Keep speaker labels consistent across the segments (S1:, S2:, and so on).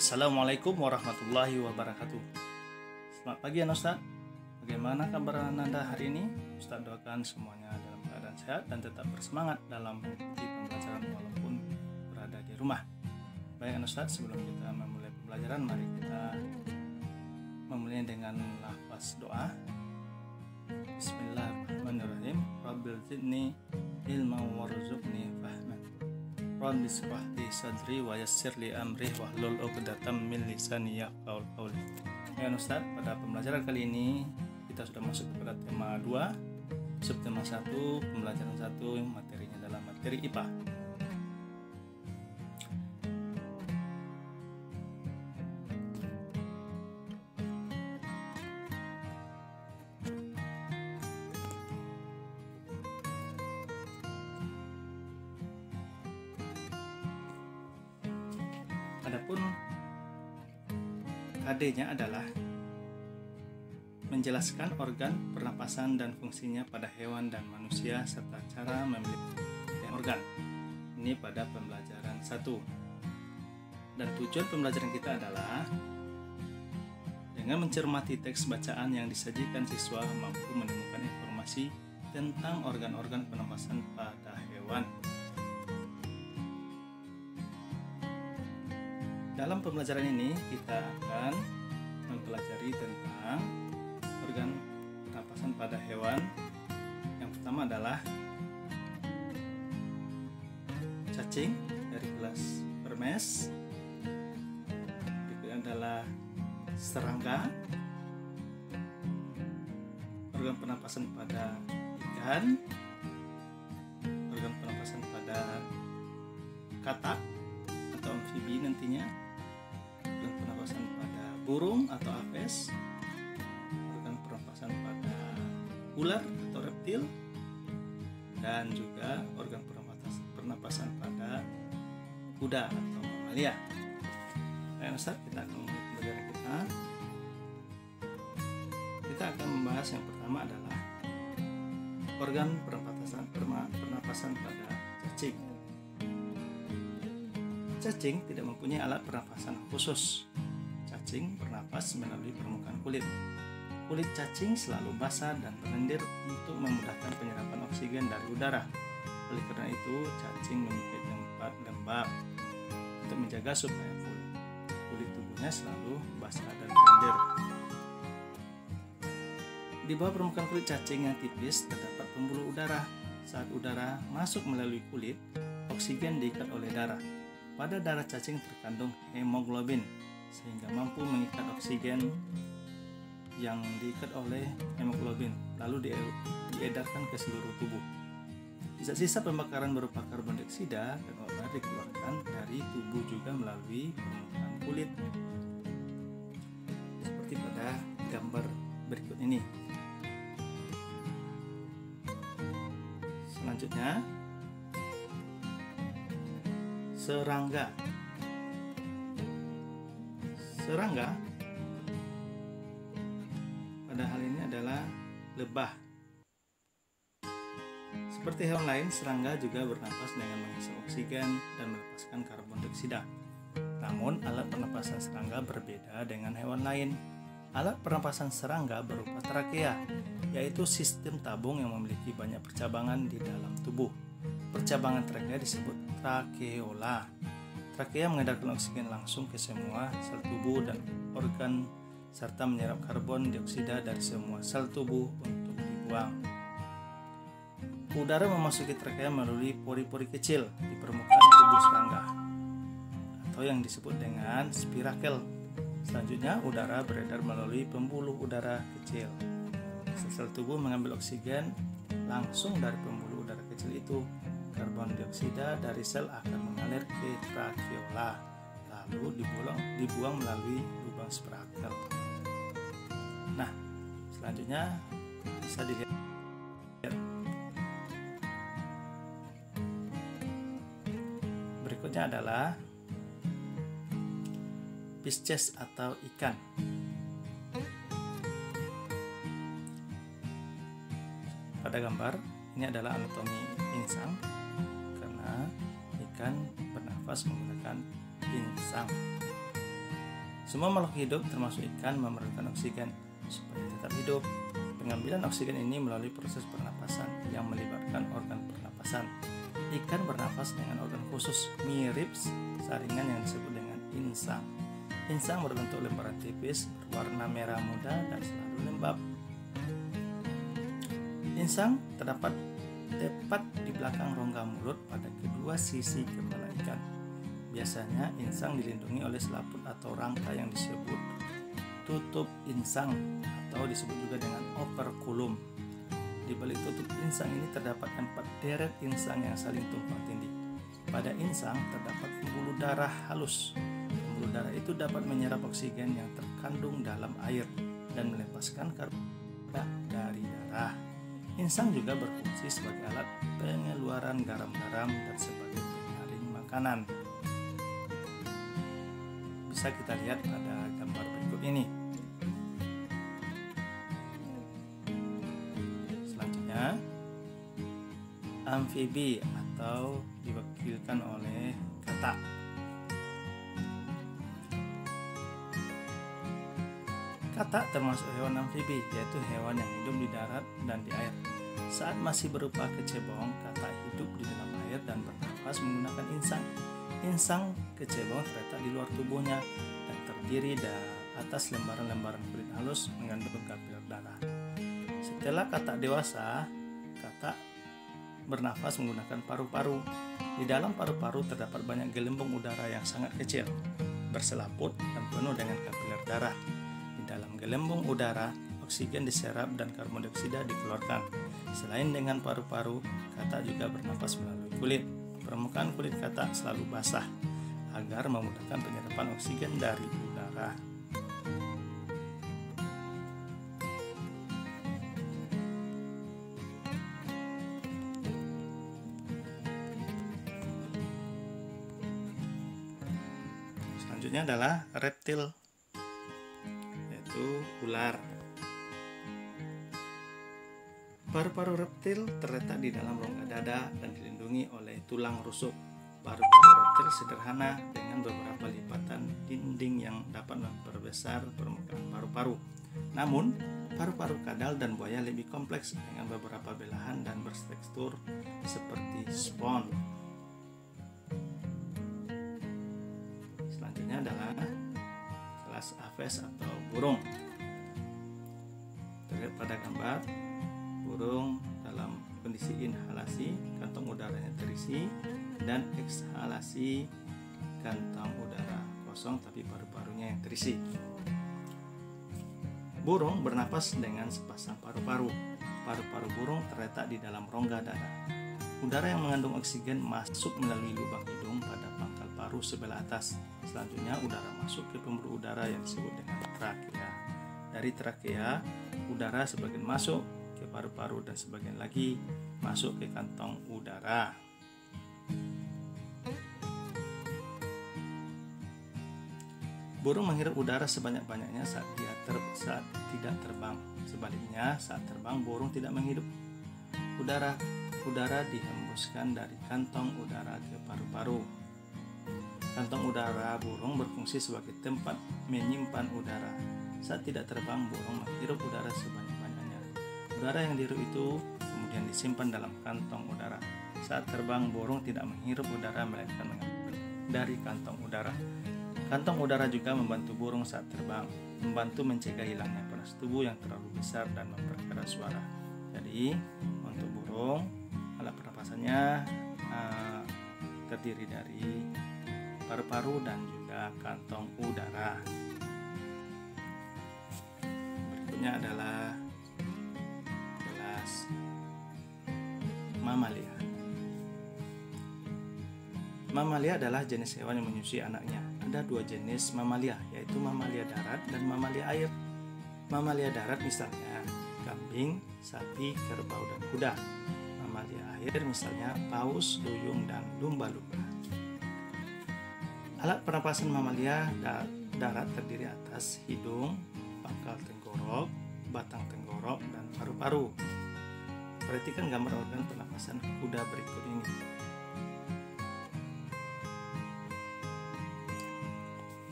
S1: Assalamualaikum warahmatullahi wabarakatuh. Selamat pagi ya Ustaz. Bagaimana kabar Anda hari ini? Ustaz doakan semuanya dalam keadaan sehat dan tetap bersemangat dalam mengikuti pembelajaran walaupun berada di rumah. Baik Ustaz, sebelum kita memulai pembelajaran, mari kita memulai dengan lafaz doa. Bismillahirrahmanirrahim. Rabbil zidni ilman warzuqni fahman. Rabbi shrah li sadri wa yassir li amri wahlul 'uqdatam min lisani yafqahu qawli. Ya Ustaz, pada pembelajaran kali ini kita sudah masuk kepada tema 2, subtema 1, pembelajaran 1, materinya adalah materi IPA. Adapun KD-nya adalah menjelaskan organ pernapasan dan fungsinya pada hewan dan manusia serta cara memiliki organ. Ini pada pembelajaran 1. Dan tujuan pembelajaran kita adalah dengan mencermati teks bacaan yang disajikan, siswa mampu menemukan informasi tentang organ-organ pernapasan pada hewan. Dalam pembelajaran ini kita akan mempelajari tentang organ pernapasan pada hewan. Yang pertama adalah cacing dari kelas Hermes. Berikutnya adalah serangga, organ pernapasan pada ikan, organ pernapasan pada katak atau amfibi nantinya, organ pernapasan pada burung atau aves, organ pernapasan pada ular atau reptil, dan juga organ pernapasan pada kuda atau mamalia. Baik Ustaz, kita akan mulai pembelajaran kita. Kita akan membahas yang pertama adalah organ pernapasan pada cacing. Cacing tidak mempunyai alat pernapasan khusus. Cacing bernapas melalui permukaan kulit. Kulit cacing selalu basah dan berlendir untuk memudahkan penyerapan oksigen dari udara. Oleh karena itu, cacing menyukai tempat lembab untuk menjaga supaya kulit tubuhnya selalu basah dan berlendir. Di bawah permukaan kulit cacing yang tipis terdapat pembuluh udara. Saat udara masuk melalui kulit, oksigen diikat oleh darah. Pada darah cacing terkandung hemoglobin sehingga mampu mengikat oksigen yang diikat oleh hemoglobin lalu diedarkan ke seluruh tubuh. Sisa-sisa pembakaran berupa karbon dioksida dan obat dikeluarkan dari tubuh juga melalui permukaan kulit. Seperti pada gambar berikut ini. Selanjutnya, serangga. Serangga pada hal ini adalah lebah. Seperti hewan lain, serangga juga bernapas dengan menghisap oksigen dan melepaskan karbon dioksida. Namun, alat pernapasan serangga berbeda dengan hewan lain. Alat pernapasan serangga berupa trakea, yaitu sistem tabung yang memiliki banyak percabangan di dalam tubuh. Percabangan trakea disebut trakeola. Trakea mengedarkan oksigen langsung ke semua sel tubuh dan organ serta menyerap karbon dioksida dari semua sel tubuh untuk dibuang. Udara memasuki trakea melalui pori-pori kecil di permukaan tubuh serangga atau yang disebut dengan spirakel. Selanjutnya, udara beredar melalui pembuluh udara kecil. Sel tubuh mengambil oksigen langsung dari pembuluh udara kecil itu. Karbon dioksida dari sel akan mengalir ke trakeola, lalu dibuang melalui lubang spirakel. Nah, selanjutnya bisa dilihat. Berikutnya adalah Pisces atau ikan. Pada gambar ini adalah anatomi insang. Ikan bernafas menggunakan insang. Semua makhluk hidup termasuk ikan memerlukan oksigen supaya tetap hidup. Pengambilan oksigen ini melalui proses pernapasan yang melibatkan organ pernapasan. Ikan bernafas dengan organ khusus mirip saringan yang disebut dengan insang. Insang berbentuk lembaran tipis, berwarna merah muda dan selalu lembab. Insang terdapat tepat di belakang rongga mulut pada kedua sisi kepala ikan. Biasanya insang dilindungi oleh selaput atau rangka yang disebut tutup insang atau disebut juga dengan operculum. Di balik tutup insang ini terdapat 4 deret insang yang saling tumpang tindih. Pada insang terdapat pembuluh darah halus. Pembuluh darah itu dapat menyerap oksigen yang terkandung dalam air dan melepaskan karbon dari darah. Insang juga berfungsi sebagai alat pengeluaran garam-garam dan sebagai penyaring makanan. Bisa kita lihat pada gambar berikut ini. Selanjutnya, amfibi atau diwakilkan oleh katak. Katak termasuk hewan amfibi, yaitu hewan yang hidup di darat dan di air. Saat masih berupa kecebong, katak hidup di dalam air dan bernafas menggunakan insang. Insang kecebong terletak di luar tubuhnya dan terdiri dari atas lembaran-lembaran kulit halus mengandung kapiler darah. Setelah katak dewasa, katak bernafas menggunakan paru-paru. Di dalam paru-paru terdapat banyak gelembung udara yang sangat kecil, berselaput dan penuh dengan kapiler darah. Di dalam gelembung udara, oksigen diserap dan karbon dioksida dikeluarkan. Selain dengan paru-paru, katak juga bernafas melalui kulit. Permukaan kulit katak selalu basah agar memudahkan penyerapan oksigen dari udara. Selanjutnya adalah reptil, yaitu ular. Paru-paru reptil terletak di dalam rongga dada dan dilindungi oleh tulang rusuk. Paru-paru reptil sederhana dengan beberapa lipatan dinding yang dapat memperbesar permukaan paru-paru. Namun, paru-paru kadal dan buaya lebih kompleks dengan beberapa belahan dan bertekstur seperti spons. Selanjutnya adalah kelas Aves atau burung. Terlihat pada gambar, burung dalam kondisi inhalasi, kantong udaranya terisi, dan ekshalasi, kantong udara kosong tapi paru-parunya yang terisi. Burung bernapas dengan sepasang paru-paru. Paru-paru burung terletak di dalam rongga dada. Udara yang mengandung oksigen masuk melalui lubang hidung pada pangkal paru sebelah atas. Selanjutnya udara masuk ke pembuluh udara yang disebut dengan trakea. Dari trakea, udara sebagian masuk ke paru-paru dan sebagian lagi masuk ke kantong udara. Burung menghirup udara sebanyak-banyaknya saat tidak terbang. Sebaliknya, saat terbang burung tidak menghirup udara. Udara dihembuskan dari kantong udara ke paru-paru. Kantong udara burung berfungsi sebagai tempat menyimpan udara. Saat tidak terbang, burung menghirup udara sebanyak-banyaknya. Udara yang dihirup itu kemudian disimpan dalam kantong udara. Saat terbang, burung tidak menghirup udara melainkan mengambil dari kantong udara. Kantong udara juga membantu burung saat terbang, membantu mencegah hilangnya panas tubuh yang terlalu besar dan memperkeras suara. Jadi, untuk burung, alat pernapasannya terdiri dari paru-paru dan juga kantong udara. Berikutnya adalah kelas mamalia. Mamalia adalah jenis hewan yang menyusui anaknya. Ada 2 jenis mamalia, yaitu mamalia darat dan mamalia air. Mamalia darat misalnya kambing, sapi, kerbau, dan kuda. Mamalia air misalnya paus, duyung, dan lumba-lumba. Alat pernapasan mamalia darat terdiri atas hidung, pangkal tenggorok, batang tenggorok, dan paru-paru. Perhatikan gambar organ pernapasan kuda berikut ini.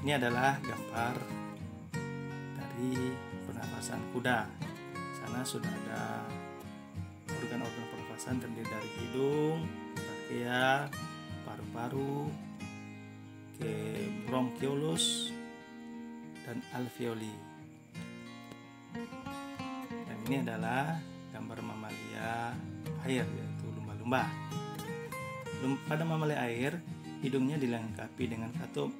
S1: Ini adalah gambar dari pernafasan kuda. Sana sudah ada organ-organ pernafasan terdiri dari hidung, trakea, paru-paru, ke bronkiolus, dan alveoli. Dan ini adalah gambar mamalia air, yaitu lumba-lumba. Pada mamalia air, hidungnya dilengkapi dengan katup.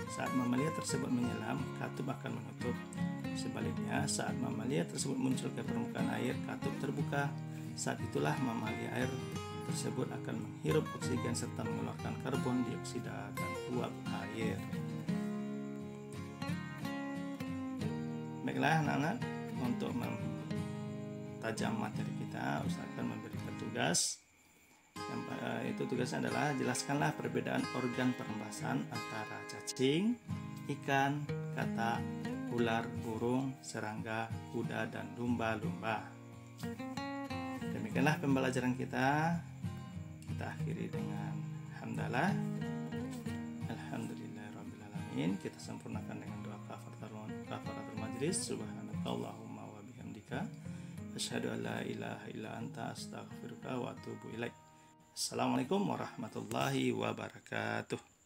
S1: Saat mamalia tersebut menyelam, katup akan menutup. Sebaliknya, saat mamalia tersebut muncul ke permukaan air, katup terbuka. Saat itulah mamalia air tersebut akan menghirup oksigen serta mengeluarkan karbon dioksida dan uap air. Baiklah anak-anak, untuk mempertajam materi kita, usahakan memberikan tugas. Itu tugasnya adalah jelaskanlah perbedaan organ pernapasan antara cacing, ikan, katak, ular, burung, serangga, kuda, dan lumba-lumba. Demikianlah pembelajaran kita. Kita akhiri dengan hamdalah. Alhamdulillahirrabbilalamin. Kita sempurnakan dengan doa kafaratul majlis. Subhanakallahumma wa bihamdika asyhadu an la ilaha illa anta astaghfiruka wa atubu ilaik. Assalamualaikum warahmatullahi wabarakatuh.